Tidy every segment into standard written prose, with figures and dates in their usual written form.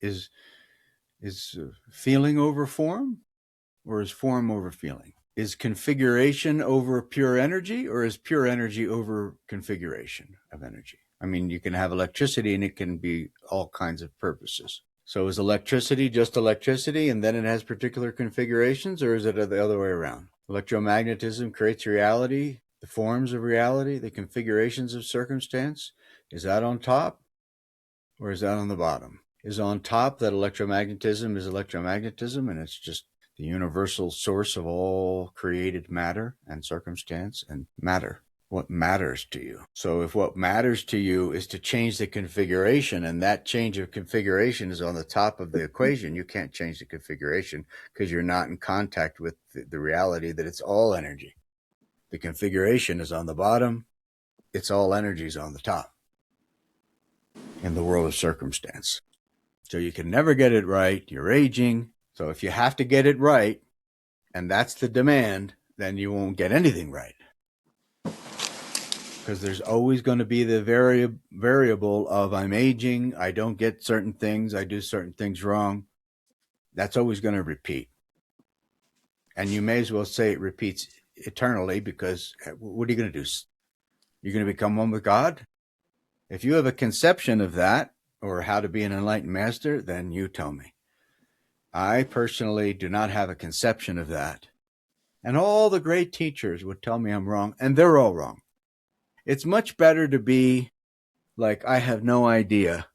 Is feeling over form, or is form over feeling? Is configuration over pure energy, or is pure energy over configuration of energy? I mean, you can have electricity and it can be all kinds of purposes. So is electricity just electricity and then it has particular configurations, or is it the other way around? Electromagnetism creates reality, the forms of reality, the configurations of circumstance. Is that on top, or is that on the bottom? Is on top that electromagnetism is electromagnetism and it's just the universal source of all created matter and circumstance and matter? What matters to you? So if what matters to you is to change the configuration, and that change of configuration is on the top of the equation, you can't change the configuration because you're not in contact with the reality that it's all energy. The configuration is on the bottom. It's all energies on the top in the world of circumstance. So you can never get it right. You're aging. So if you have to get it right, and that's the demand, then you won't get anything right. Because there's always going to be the variable of I'm aging, I don't get certain things, I do certain things wrong. That's always going to repeat. And you may as well say it repeats eternally, because what are you going to do? You're going to become one with God? If you have a conception of that, or how to be an enlightened master, then you tell me. I personally do not have a conception of that. And all the great teachers would tell me I'm wrong, and they're all wrong. It's much better to be like, I have no idea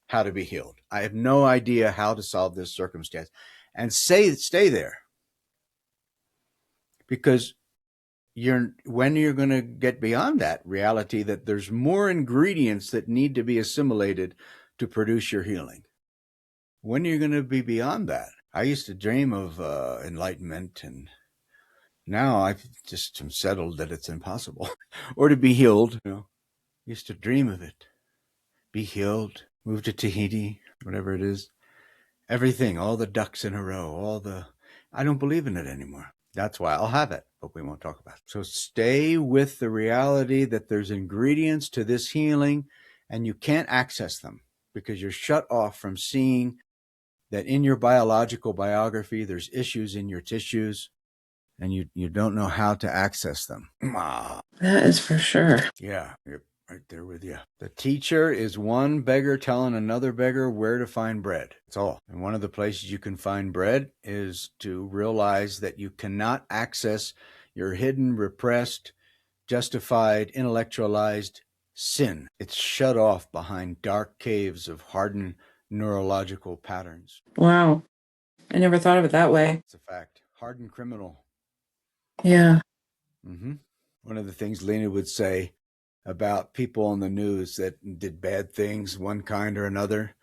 how to be healed. I have no idea how to solve this circumstance. And stay there. Because when you're going to get beyond that reality, that there's more ingredients that need to be assimilated to produce your healing. When you're going to be beyond that? I used to dream of enlightenment, and now I've just am settled that it's impossible. Or to be healed. Used to dream of it. Be healed, move to Tahiti, whatever it is. Everything, all the ducks in a row, I don't believe in it anymore. That's why I'll have it, but we won't talk about it. So stay with the reality that there's ingredients to this healing, and you can't access them because you're shut off from seeing that in your biological biography, there's issues in your tissues, and you don't know how to access them. That is for sure. Yeah, you're right there with you. The teacher is one beggar telling another beggar where to find bread. That's all. And one of the places you can find bread is to realize that you cannot access your hidden, repressed, justified, intellectualized sin. It's shut off behind dark caves of hardened neurological patterns. Wow. I never thought of it that way. It's a fact. Hardened criminal. Yeah. One of the things Lena would say about people on the news that did bad things, one kind or another,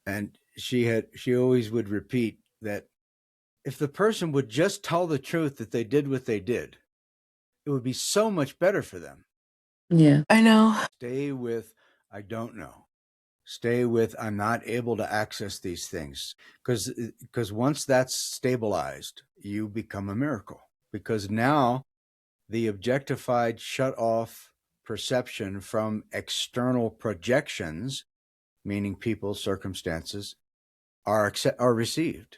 and she always would repeat that if the person would just tell the truth that they did what they did, it would be so much better for them. Yeah, I know. Stay with, I don't know. Stay with, I'm not able to access these things. Because once that's stabilized, you become a miracle. Because now the objectified, shut off perception from external projections, meaning people, circumstances, are received.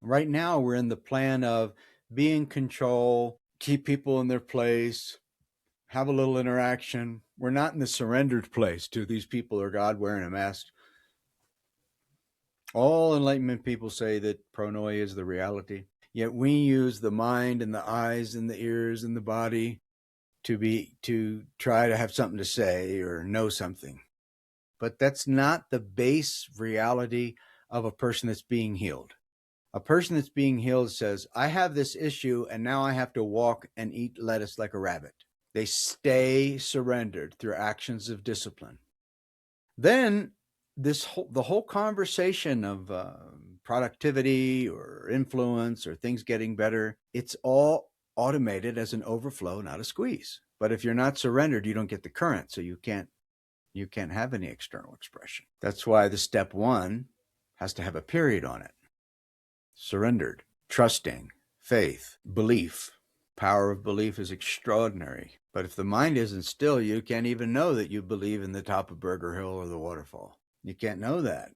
Right now, we're in the plan of be in control, keep people in their place, have a little interaction. We're not in the surrendered place to these people or God wearing a mask. All enlightenment people say that pronoia is the reality. Yet we use the mind and the eyes and the ears and the body to try to have something to say or know something. But that's not the base reality of a person that's being healed. A person that's being healed says, I have this issue and now I have to walk and eat lettuce like a rabbit. They stay surrendered through actions of discipline. Then the whole conversation of productivity or influence or things getting better, it's all automated as an overflow, not a squeeze. But if you're not surrendered, you don't get the current, so you can't have any external expression. That's why the step one has to have a period on it. Surrendered, trusting, faith, belief. Power of belief is extraordinary. But if the mind isn't still, you can't even know that you believe in the top of Burger Hill or the waterfall. You can't know that.